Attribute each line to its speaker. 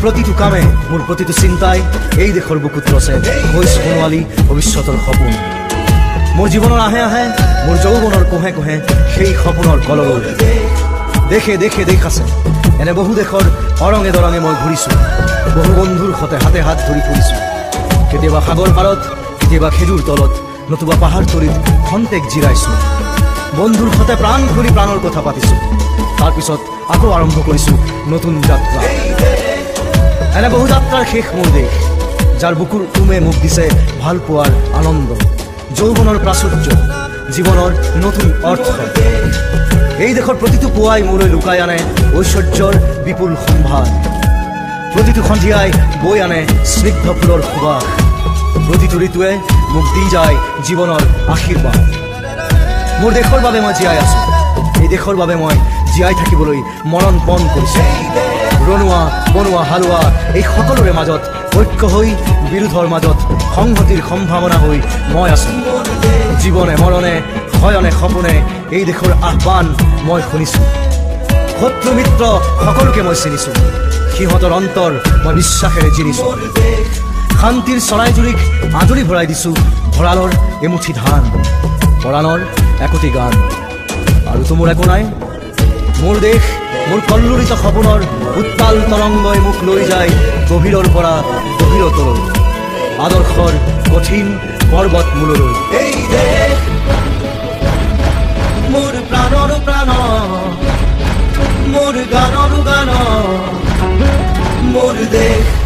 Speaker 1: প্ৰতিটো কামে মোৰ প্ৰতিটো চিন্তাই এই দেশৰ বুকুত ৰচে হৈছ সোণোৱালী ভৱিষ্যতৰ সপোন। মোৰ জীৱনৰ আহে আহে মোৰ যৌৱনৰ কোহে কোহে সেই সপোনৰ কলৰৱ। দেশে দেশে দেশ আছে এনে বহু দেশৰ অৰঙে দৰঙে মই ঘূৰিছোঁ। বহু বন্ধুৰ সতে হাতে হাত ধৰি ফুৰিছোঁ। কেতিয়াবা সাগৰ পাৰত, কেতিয়াবা খেজুৰ তলত, নতুবা পাহাৰ তলিত খন্তেক জিৰাইছোঁ। বন্ধুৰ সতে প্ৰাণ খুলি প্ৰাণৰ কথা পাতিছোঁ। তাৰপিছত আকৌ আৰম্ভ কৰিছোঁ নতুন যাত্ৰা। এনে বহু যাত্ৰাৰ শেষ মোৰ দেশ, যাৰ বুকুৰ উমে মোক দিছে ভাল পোৱাৰ আনন্দ, যৌৱনৰ প্ৰাচুৰ্য, জীৱনৰ নতুন অৰ্থ। এই দেশৰ প্ৰতিটো পুৱাই মোলৈ লুকাই আনে ঐশ্বৰ্যৰ বিপুল সম্ভাৰ। প্ৰতিটো সন্ধিয়াই বৈ আনে স্নিগ্ধ ফুলৰ সুবাস। প্ৰতিটো ঋতুৱে মোক দি যায় জীৱনৰ আশীৰ্বাদ। মোৰ দেশৰ বাবে মই জীয়াই আছোঁ। এই দেশৰ বাবে মই জীয়াই থাকিবলৈ মৰণ পণ কৰিছোঁ। ৰণুৱা বনোৱা হালোৱা এই সকলোৰে মাজত ঐক্য হৈ, বিৰোধৰ মাজত সংহতিৰ সম্ভাৱনা হৈ মই আছোঁ। জীৱনে মৰণে শয়নে সপোনে এই দেশৰ আহ্বান মই শুনিছোঁ। শত্ৰু মিত্ৰ সকলোকে মই চিনিছোঁ। সিহঁতৰ অন্তৰ মই বিশ্বাসেৰে চিনিছোঁ। শান্তিৰ চৰাইজুৰিক আদৰি ভৰাই দিছোঁ ভঁৰালৰ এমুঠি ধান, পৰাণৰ একোটি গান। আৰুতো মোৰ একো নাই। মোৰ দেশ মোৰ কল্লোলিত সপোনৰ উত্তাল তৰংগই মোক লৈ যায় গভীৰৰ পৰা গভীৰতলৈ, আদৰ্শৰ কঠিন পৰ্বত মূললৈ। এই দেশ মোৰ প্ৰাণৰ প্ৰাণ, মোৰ গানৰ গান, মোৰ দেশ।